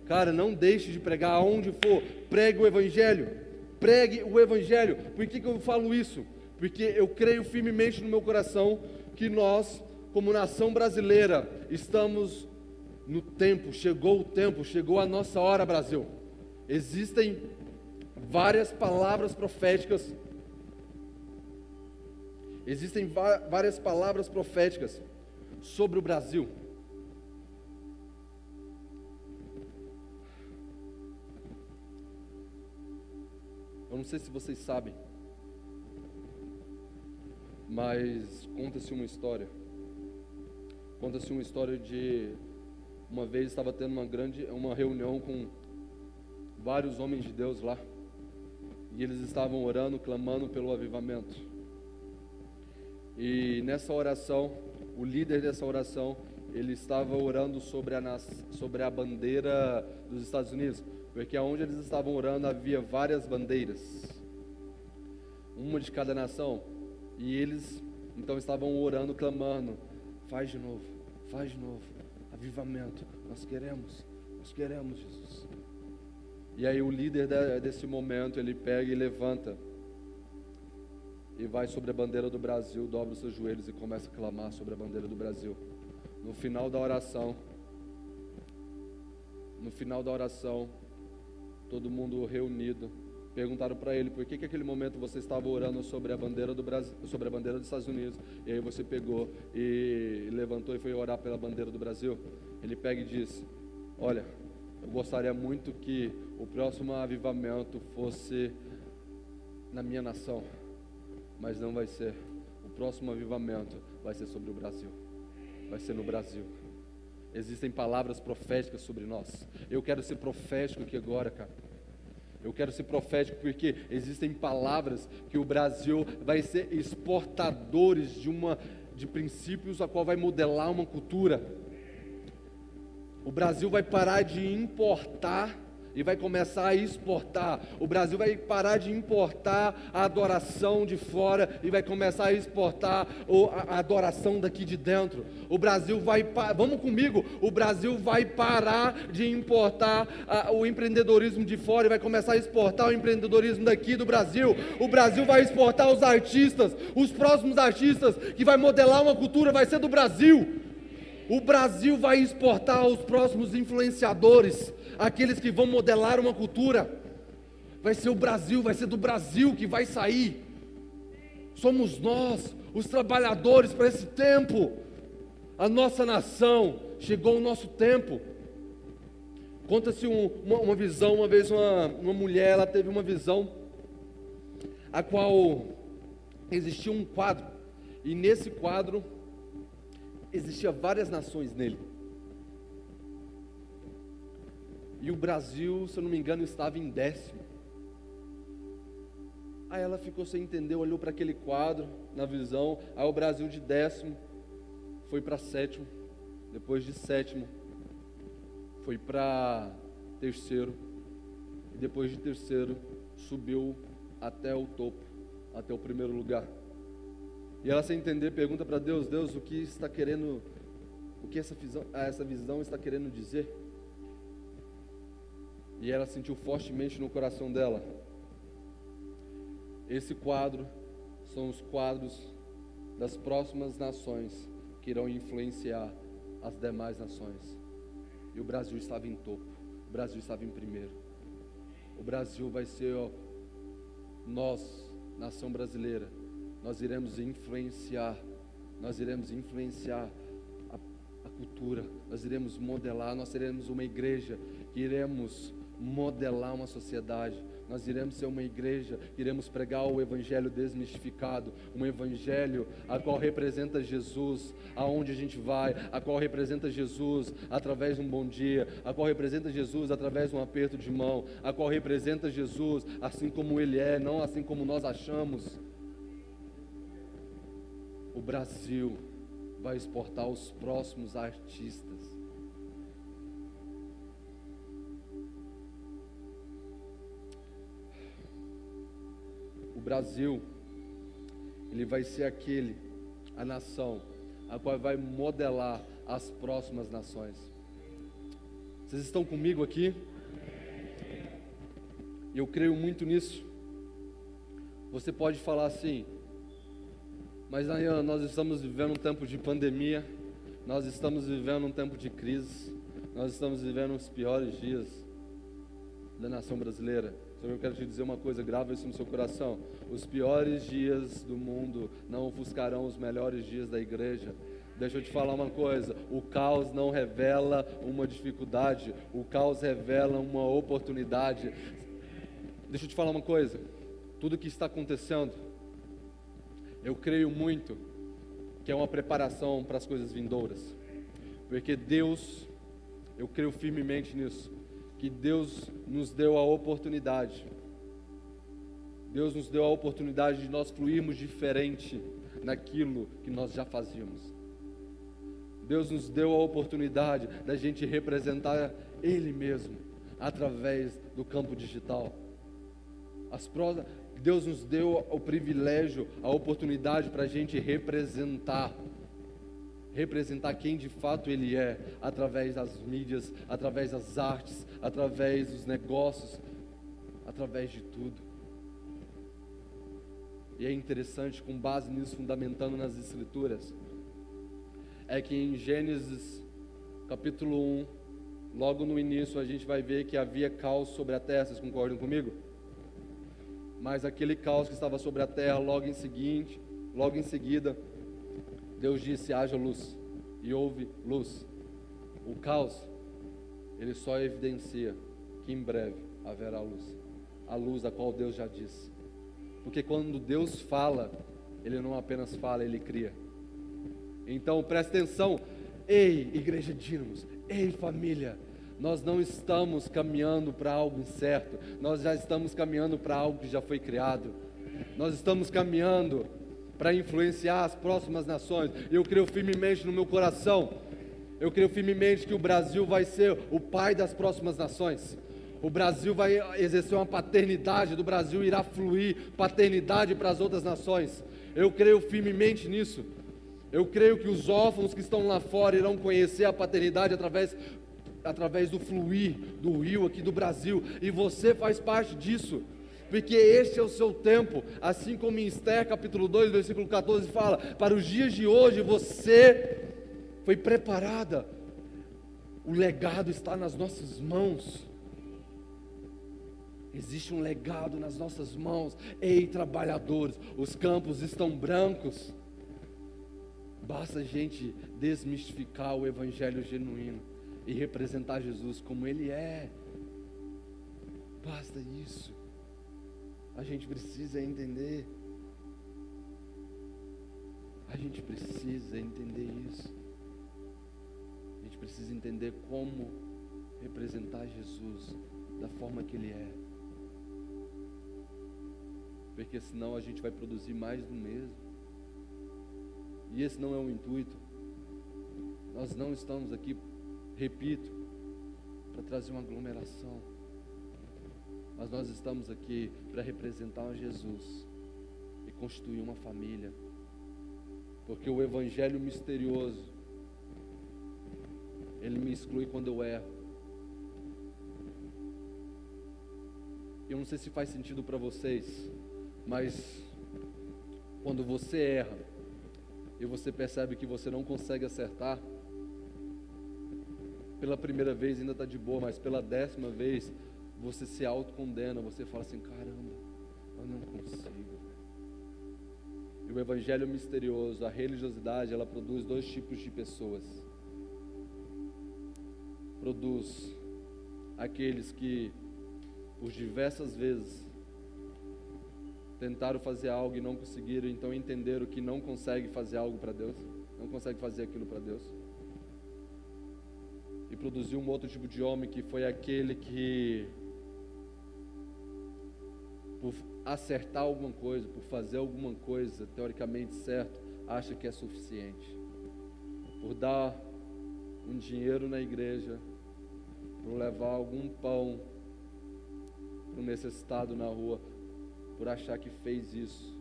A: Cara, não deixe de pregar aonde for. Pregue o Evangelho. Pregue o Evangelho. Por que eu falo isso? Porque eu creio firmemente no meu coração que nós, como nação brasileira, estamos no tempo, chegou a nossa hora, Brasil. Existem várias palavras proféticas. Existem várias palavras proféticas sobre o Brasil. Eu não sei se vocês sabem, mas conta-se uma história. Conta-se uma história de uma vez estava tendo uma reunião com vários homens de Deus lá, e eles estavam orando, clamando pelo avivamento. E nessa oração, o líder dessa oração, ele estava orando sobre a bandeira dos Estados Unidos, porque onde eles estavam orando havia várias bandeiras, uma de cada nação, e eles então estavam orando, clamando: faz de novo, avivamento, nós queremos Jesus. E aí o líder desse momento, ele pega e levanta e vai sobre a bandeira do Brasil, dobra os seus joelhos e começa a clamar sobre a bandeira do Brasil. No final da oração, todo mundo reunido, perguntaram para ele por que aquele momento você estava orando sobre a bandeira do Brasil, sobre a bandeira dos Estados Unidos, e aí você pegou e levantou e foi orar pela bandeira do Brasil. Ele pega e diz: olha, eu gostaria muito que o próximo avivamento fosse na minha nação, mas não vai ser. O próximo avivamento vai ser sobre o Brasil, vai ser no Brasil. Existem palavras proféticas sobre nós. Eu quero ser profético aqui agora, cara. Eu quero ser profético porque existem palavras que o Brasil vai ser exportadores de princípios a qual vai modelar uma cultura. O Brasil vai parar de importar e vai começar a exportar. O Brasil vai parar de importar a adoração de fora e vai começar a exportar a adoração daqui de dentro. O Brasil vai, vamos comigo, o Brasil vai parar de importar o empreendedorismo de fora e vai começar a exportar o empreendedorismo daqui do Brasil. O Brasil vai exportar os artistas, os próximos artistas que vai modelar uma cultura vai ser do Brasil. O Brasil vai exportar os próximos influenciadores, aqueles que vão modelar uma cultura. Vai ser o Brasil, vai ser do Brasil que vai sair. Somos nós, os trabalhadores para esse tempo. A nossa nação, chegou o nosso tempo. Conta-se uma visão, uma vez uma mulher, ela teve uma visão, a qual existia um quadro, e nesse quadro existia várias nações nele. E o Brasil, se eu não me engano, estava em 10º. Aí ela ficou sem entender, olhou para aquele quadro, na visão, aí o Brasil de 10º foi para 7º, depois de 7º foi para 3º, e depois de 3º subiu até o topo, até o primeiro lugar. E ela, sem entender, pergunta para Deus: Deus, o que está querendo, o que essa visão está querendo dizer? E ela sentiu fortemente no coração dela: esse quadro são os quadros das próximas nações que irão influenciar as demais nações. E o Brasil estava em topo, o Brasil estava em primeiro. O Brasil vai ser, nós, nação brasileira, nós iremos influenciar a cultura, nós iremos modelar, nós seremos uma igreja que iremos modelar uma sociedade. Nós iremos ser uma igreja, iremos pregar o evangelho desmistificado, um evangelho a qual representa Jesus aonde a gente vai, a qual representa Jesus através de um bom dia, a qual representa Jesus através de um aperto de mão, a qual representa Jesus assim como Ele é, não assim como nós achamos. O Brasil vai exportar os próximos artistas. O Brasil, ele vai ser a nação, a qual vai modelar as próximas nações. Vocês estão comigo aqui? Eu creio muito nisso. Você pode falar assim: mas Nayan, nós estamos vivendo um tempo de pandemia, nós estamos vivendo um tempo de crise, nós estamos vivendo os piores dias da nação brasileira. Só que eu quero te dizer uma coisa, grava isso no seu coração: os piores dias do mundo não ofuscarão os melhores dias da igreja. Deixa eu te falar uma coisa: o caos não revela uma dificuldade, o caos revela uma oportunidade. Deixa eu te falar uma coisa: tudo que está acontecendo, eu creio muito que é uma preparação para as coisas vindouras, porque Deus, eu creio firmemente nisso, que Deus nos deu a oportunidade, Deus nos deu a oportunidade de nós fluirmos diferente naquilo que nós já fazíamos. Deus nos deu a oportunidade da gente representar Ele mesmo através do campo digital. Deus nos deu o privilégio, a oportunidade para a gente representar quem de fato Ele é, através das mídias, através das artes, através dos negócios, através de tudo. E é interessante, com base nisso, fundamentando nas Escrituras, é que em Gênesis capítulo 1, logo no início, a gente vai ver que havia caos sobre a terra. Vocês concordam comigo? Mas aquele caos que estava sobre a terra, logo em seguida, Deus disse: haja luz, e houve luz. O caos, ele só evidencia que em breve haverá luz, a luz a qual Deus já disse. Porque quando Deus fala, Ele não apenas fala, Ele cria. Então presta atenção: ei, igreja Dínamos, ei, família, nós não estamos caminhando para algo incerto, nós já estamos caminhando para algo que já foi criado. Nós estamos caminhando para influenciar as próximas nações. Eu creio firmemente no meu coração, eu creio firmemente que o Brasil vai ser o pai das próximas nações. O Brasil vai exercer uma paternidade, do Brasil irá fluir paternidade para as outras nações. Eu creio firmemente nisso. Eu creio que os órfãos que estão lá fora irão conhecer a paternidade através do fluir do rio aqui do Brasil. E você faz parte disso. Porque este é o seu tempo, assim como em Esther capítulo 2, versículo 14 fala, para os dias de hoje você foi preparada, o legado está nas nossas mãos, existe um legado nas nossas mãos. Ei, trabalhadores, os campos estão brancos, basta a gente desmistificar o evangelho genuíno e representar Jesus como Ele é, basta isso. A gente precisa entender. A gente precisa entender isso. A gente precisa entender como representar Jesus da forma que Ele é. Porque senão a gente vai produzir mais do mesmo. E esse não é o intuito. Nós não estamos aqui, repito, para trazer uma aglomeração. Mas nós estamos aqui para representar Jesus e constituir uma família. Porque o evangelho misterioso, ele me exclui quando eu erro. Eu não sei se faz sentido para vocês, mas quando você erra e você percebe que você não consegue acertar, pela primeira vez ainda está de boa, mas pela 10ª vez você se autocondena, você fala assim, caramba, eu não consigo. E o evangelho misterioso, a religiosidade, ela produz 2 tipos de pessoas. Produz aqueles que, por diversas vezes, tentaram fazer algo e não conseguiram, então entenderam que não consegue fazer algo para Deus, não consegue fazer aquilo para Deus. E produziu um outro tipo de homem, que foi aquele que, por acertar alguma coisa, por fazer alguma coisa teoricamente certo, acha que é suficiente. Por dar um dinheiro na igreja, por levar algum pão para um necessitado na rua, por achar que fez isso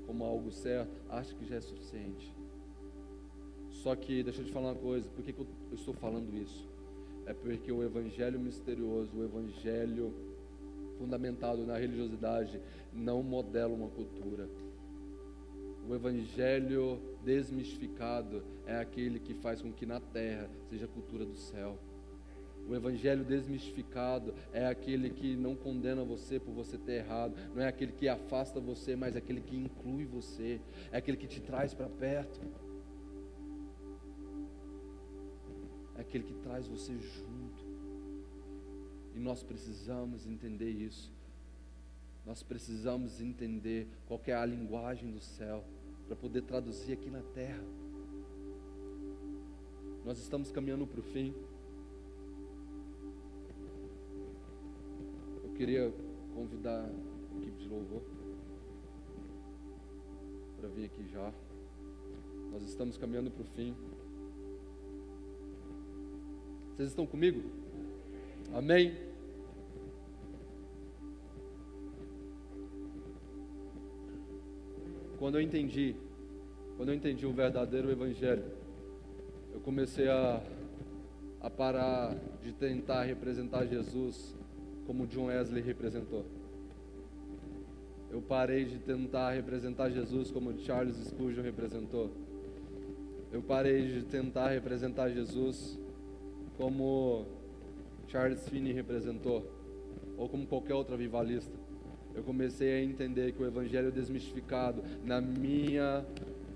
A: como algo certo, acha que já é suficiente. Só que, deixa eu te falar uma coisa, por que eu estou falando isso? É porque o evangelho misterioso, o evangelho fundamentado na religiosidade, não modela uma cultura. O evangelho desmistificado é aquele que faz com que na terra seja a cultura do céu. O evangelho desmistificado é aquele que não condena você por você ter errado, não é aquele que afasta você, mas é aquele que inclui você, é aquele que te traz para perto, é aquele que traz você junto. E nós precisamos entender isso. Nós precisamos entender qual que é a linguagem do céu para poder traduzir aqui na terra. Nós estamos caminhando para o fim. Eu queria convidar a equipe de louvor para vir aqui já. Nós estamos caminhando para o fim. Vocês estão comigo? Amém? Quando eu entendi o verdadeiro evangelho, eu comecei a parar de tentar representar Jesus como John Wesley representou. Eu parei de tentar representar Jesus como Charles Spurgeon representou. Eu parei de tentar representar Jesus como Charles Finney representou, ou como qualquer outro avivalista. Eu comecei a entender que o evangelho desmistificado, na minha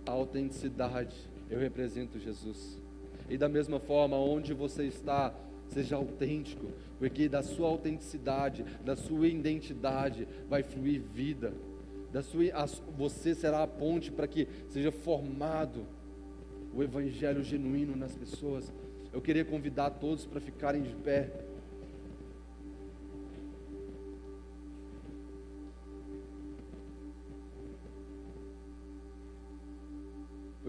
A: autenticidade, eu represento Jesus. E da mesma forma, onde você está, seja autêntico, porque da sua autenticidade, da sua identidade, vai fluir vida. Você será a ponte para que seja formado o evangelho genuíno nas pessoas. Eu queria convidar todos para ficarem de pé.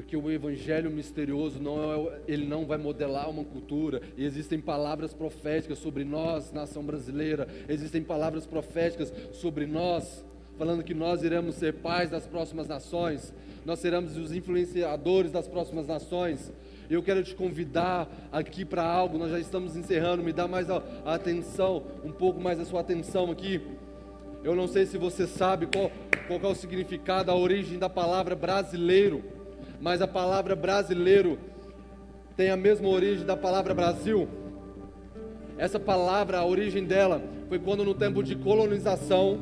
A: Porque o evangelho misterioso ele não vai modelar uma cultura. E existem palavras proféticas sobre nós, nação brasileira. Existem palavras proféticas sobre nós, falando que nós iremos ser pais das próximas nações. Nós seremos os influenciadores das próximas nações. Eu quero te convidar aqui para algo. Nós já estamos encerrando. Me dá mais a atenção, um pouco mais a sua atenção aqui. Eu não sei se você sabe qual é o significado, a origem da palavra brasileiro. Mas a palavra brasileiro tem a mesma origem da palavra Brasil. Essa palavra, a origem dela foi quando no tempo de colonização,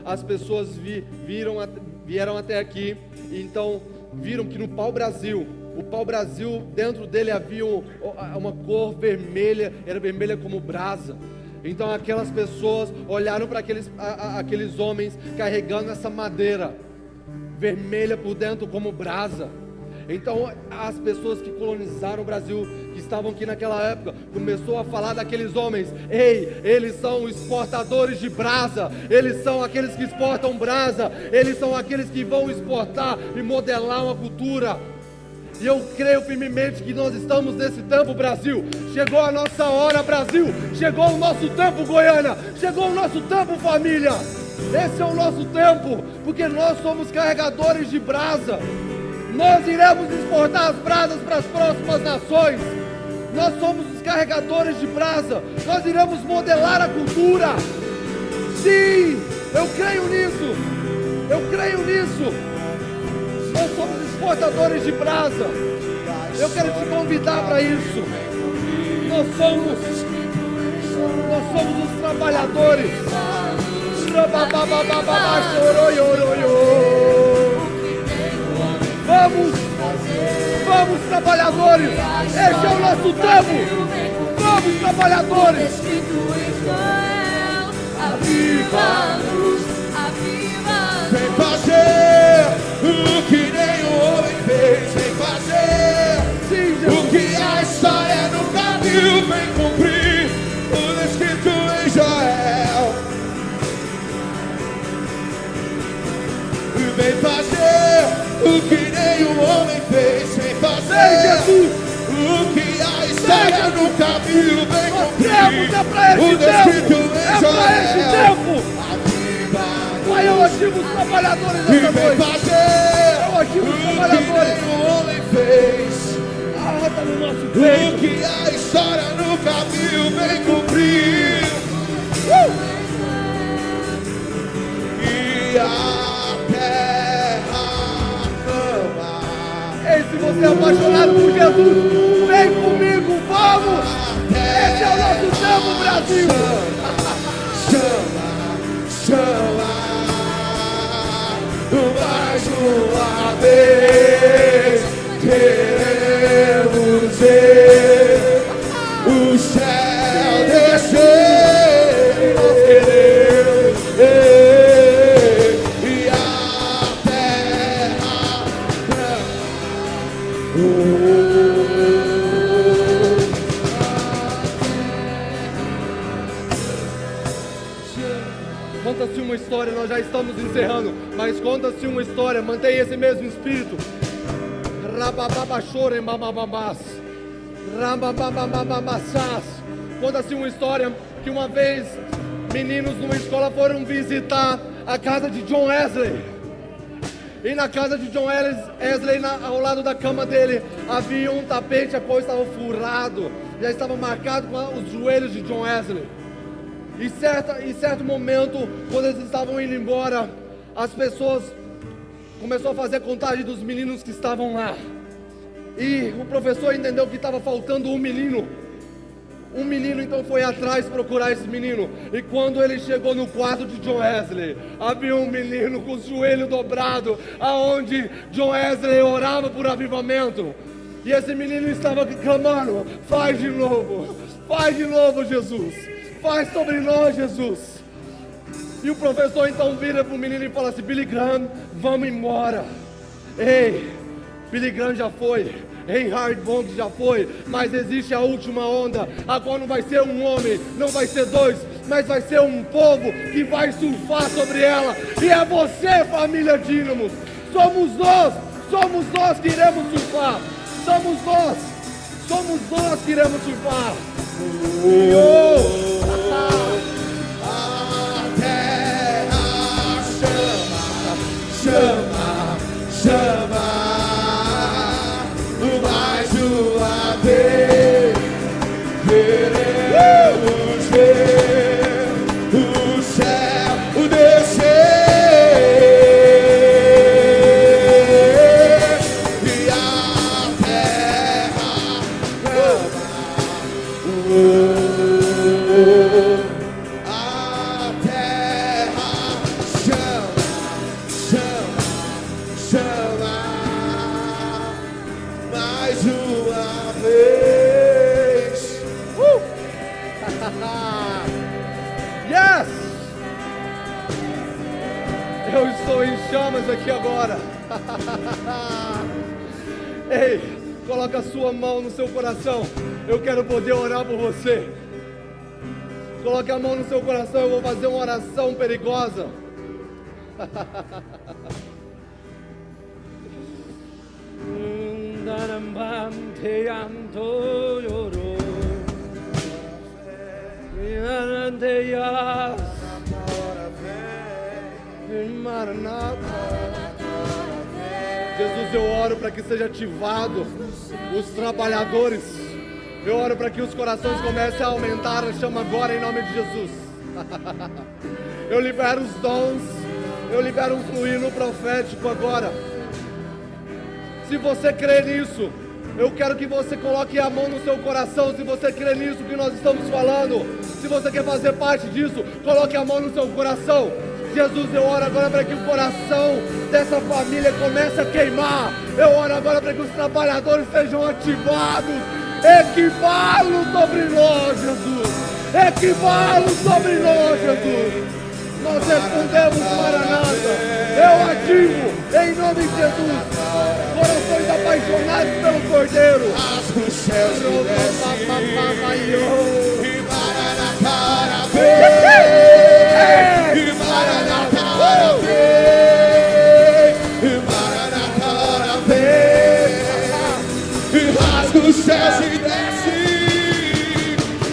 A: as pessoas vieram até aqui, e então viram que no pau-brasil, dentro dele havia uma cor vermelha, era vermelha como brasa. Então aquelas pessoas olharam para aqueles homens carregando essa madeira vermelha por dentro como brasa. Então as pessoas que colonizaram o Brasil, que estavam aqui naquela época, começou a falar daqueles homens: ei, eles são exportadores de brasa, eles são aqueles que exportam brasa, eles são aqueles que vão exportar e modelar uma cultura. E eu creio firmemente que nós estamos nesse tempo, Brasil. Chegou a nossa hora, Brasil. Chegou o nosso tempo, Goiânia. Chegou o nosso tempo, família. Esse é o nosso tempo, porque nós somos carregadores de brasa. Nós iremos exportar as brasas para as próximas nações. Nós somos os carregadores de brasa. Nós iremos modelar a cultura. Sim, eu creio nisso. Nós somos exportadores de brasa. Eu quero te convidar para isso. Nós somos os trabalhadores. Vamos trabalhadores. Esse é o nosso tempo. Vamos trabalhadores.
B: Aviva-nos, vem fazer o que nenhum homem fez, vem fazer o que a história nunca viu, vem cumprir o escrito em Joel. Vem fazer o que nenhum homem fez, vem fazer o que a história nunca viu, vem cumprir o escrito em Joel.
A: Pai, eu ativo os trabalhadores dessa noite. Eu ativo os trabalhadores.
B: O homem fez,
A: tá no nosso
B: o
A: peito.
B: que a história nunca viu, vem cumprir. E a terra clama.
A: Ei, se você é apaixonado por Jesus, vem comigo, vamos. Esse é o nosso tempo, Brasil.
B: Chama mais uma vez, queremos ver o céu descer, nós queremos e a terra
A: Conta-se uma história, nós já estamos encerrando, mas conta-se uma história, mantenha esse mesmo espírito. Conta-se uma história que uma vez meninos numa escola foram visitar a casa de John Wesley. E na casa de John Wesley, ao lado da cama dele, havia um tapete, a qual estava furado, já estava marcado com os joelhos de John Wesley. E certo momento, quando eles estavam indo embora, as pessoas começaram a fazer a contagem dos meninos que estavam lá. E o professor entendeu que estava faltando um menino. Um menino então foi atrás procurar esse menino. E quando ele chegou no quarto de John Wesley, havia um menino com o joelho dobrado, aonde John Wesley orava por avivamento. E esse menino estava clamando: faz de novo, Jesus. Faz sobre nós, Jesus. E o professor então vira para o menino e fala assim: Billy Graham, vamos embora. Ei, Billy Graham já foi, Reinhard Bonk já foi, mas existe a última onda, a qual não vai ser um homem, não vai ser dois, mas vai ser um povo que vai surfar sobre ela. E é você, família Dínamos. Somos nós que iremos surfar. Somos nós que iremos surfar.
B: A terra chama, chama, mais uma vez. Queremos ver o céu descer e a terra a terra chama mais uma vez.
A: Yes! Eu estou em chamas aqui agora. Ei, coloca a sua mão no seu coração. Eu quero poder orar por você. Coloque a mão no seu coração, eu vou fazer uma oração perigosa. Jesus, eu oro para que seja ativado os trabalhadores. Eu oro para que os corações comecem a aumentar a chama agora em nome de Jesus. Eu libero os dons, eu libero um fluir no profético agora. Se você crê nisso, eu quero que você coloque a mão no seu coração. Se você crê nisso que nós estamos falando, se você quer fazer parte disso, coloque a mão no seu coração. Jesus, eu oro agora para que o coração dessa família comece a queimar. Eu oro agora para que os trabalhadores sejam ativados. Equivalo sobre nós, Jesus. Equivalo sobre nós, Jesus. Nós respondemos, Maranata. Eu ativo, em nome de Jesus, corações apaixonados pelo Cordeiro.
B: Rasga os céus e desce, e Maranata vem, e Maranata vem, e Maranata vem, e rasga os céus e desce,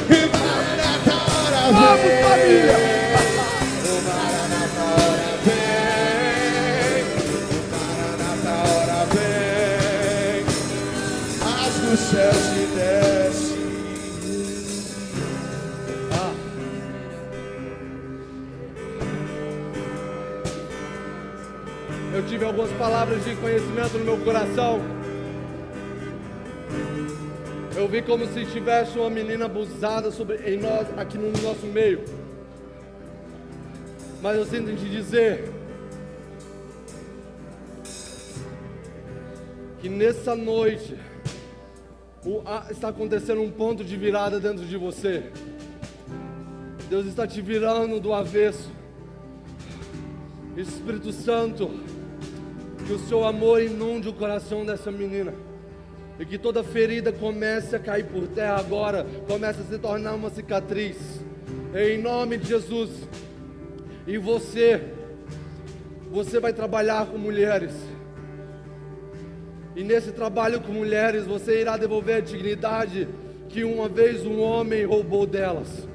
B: e Maranata vem.
A: Vamos, família!
B: O céu se desce.
A: Eu tive algumas palavras de conhecimento no meu coração. Eu vi como se tivesse uma menina abusada em nós, aqui no nosso meio. Mas eu sinto em te dizer que nessa noite está acontecendo um ponto de virada dentro de você. Deus está te virando do avesso. Espírito Santo, que o seu amor inunde o coração dessa menina, e que toda ferida comece a cair por terra agora, comece a se tornar uma cicatriz, em nome de Jesus. E você vai trabalhar com mulheres. E nesse trabalho com mulheres, você irá devolver a dignidade que uma vez um homem roubou delas.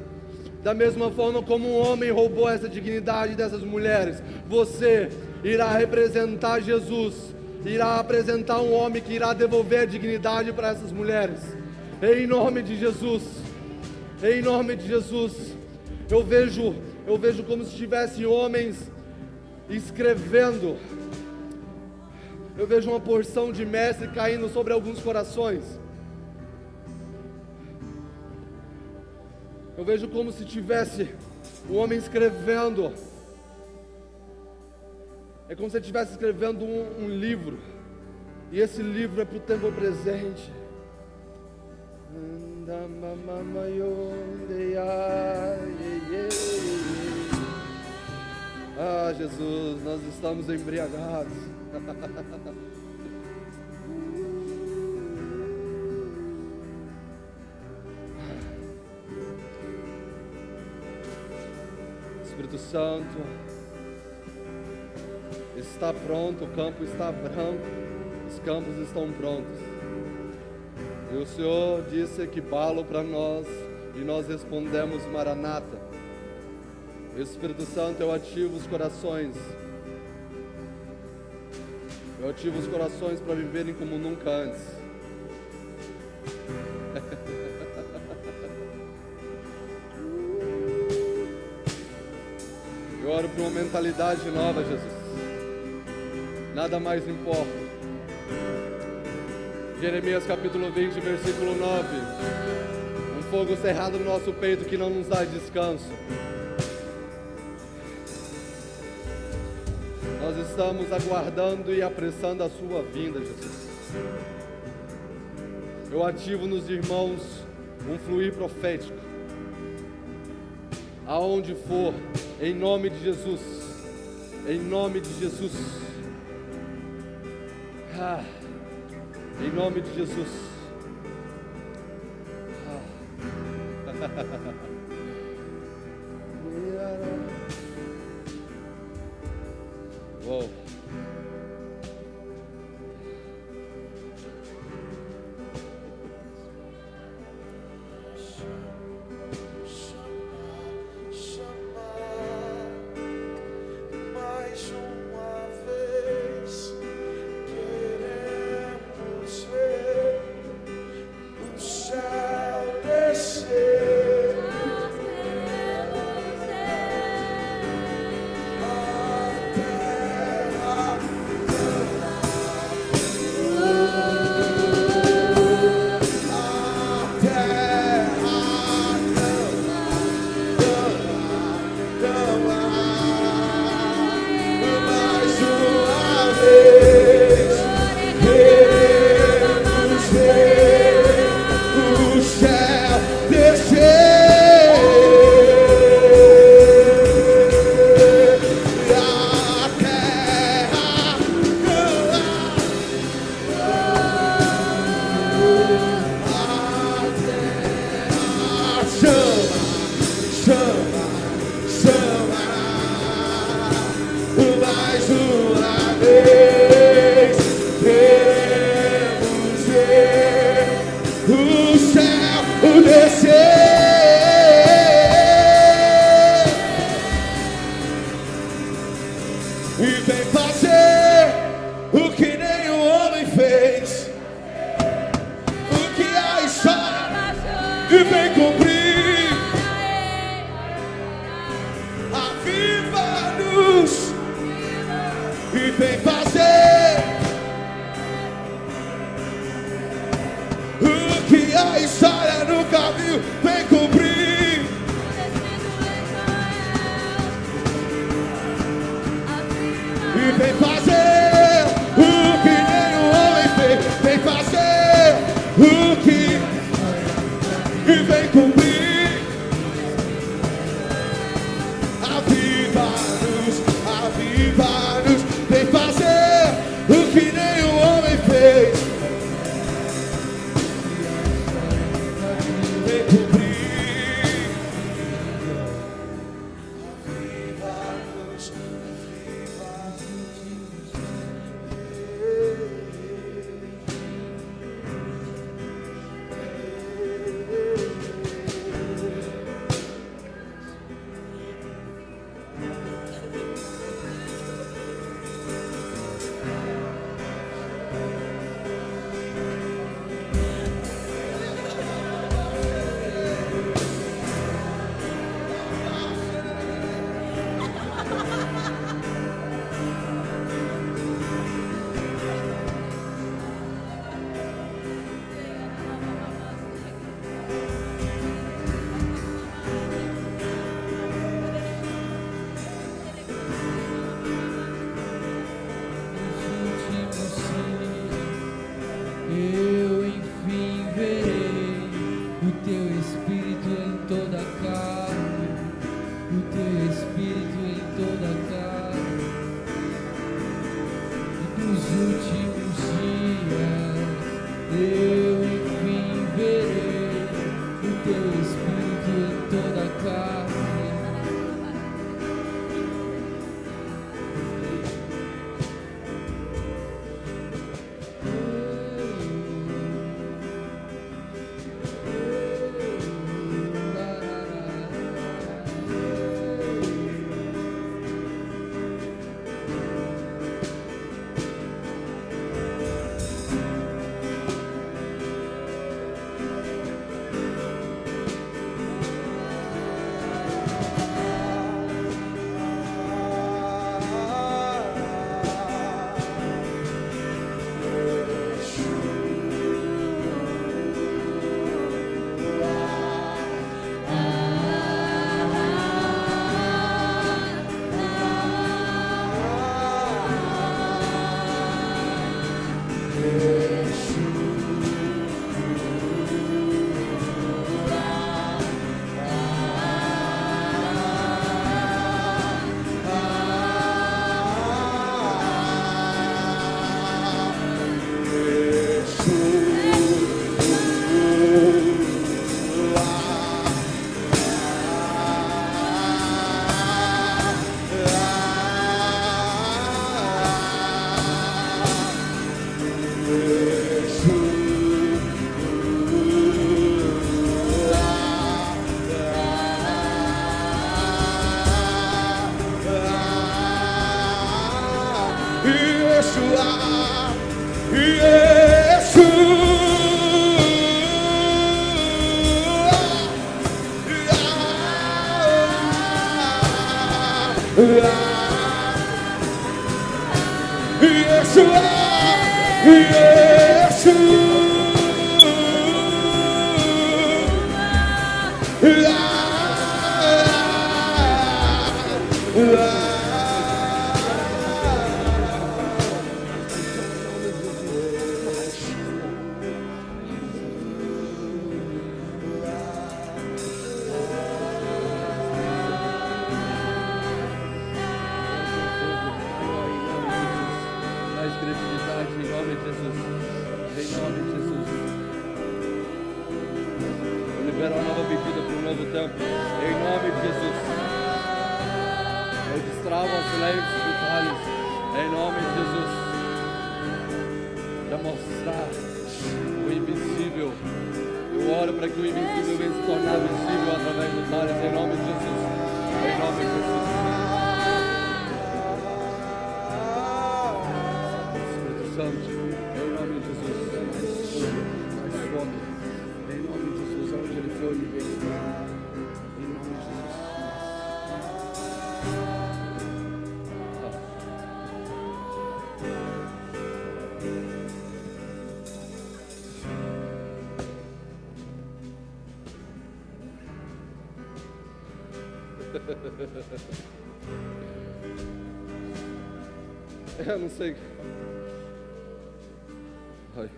A: Da mesma forma como um homem roubou essa dignidade dessas mulheres, você irá representar Jesus, irá apresentar um homem que irá devolver a dignidade para essas mulheres. Em nome de Jesus, em nome de Jesus, eu vejo como se tivessem homens escrevendo. Eu vejo uma porção de mestre caindo sobre alguns corações. Eu vejo como se tivesse um homem escrevendo. É como se ele estivesse escrevendo um livro. E esse livro é para o tempo presente. Ah, Jesus, nós estamos embriagados. Espírito Santo, está pronto, o campo está branco, os campos estão prontos. E o Senhor disse equipá-lo para nós, e nós respondemos Maranata. Espírito Santo, eu ativo os corações. Eu ativo os corações para viverem como nunca antes. Eu oro por uma mentalidade nova, Jesus. Nada mais importa. Jeremias capítulo 20, versículo 9. Um fogo cerrado no nosso peito que não nos dá descanso. Nós estamos aguardando e apressando a sua vinda, Jesus. Eu ativo nos irmãos um fluir profético. Aonde for, em nome de Jesus. Em nome de Jesus. Em nome de Jesus. Uou. Eu não sei. Ai.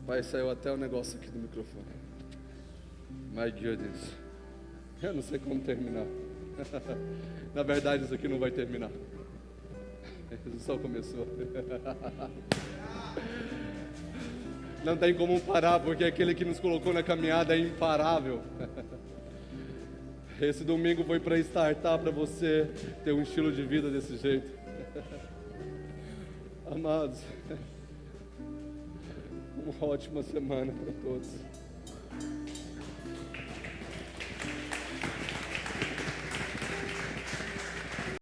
A: Pai, saiu até o negócio aqui do microfone. My goodness. Eu não sei como terminar. Na verdade, isso aqui não vai terminar. Isso só começou. Não tem como parar, porque aquele que nos colocou na caminhada é imparável. Esse domingo foi para startar para você ter um estilo de vida desse jeito. Amados, uma ótima semana para todos.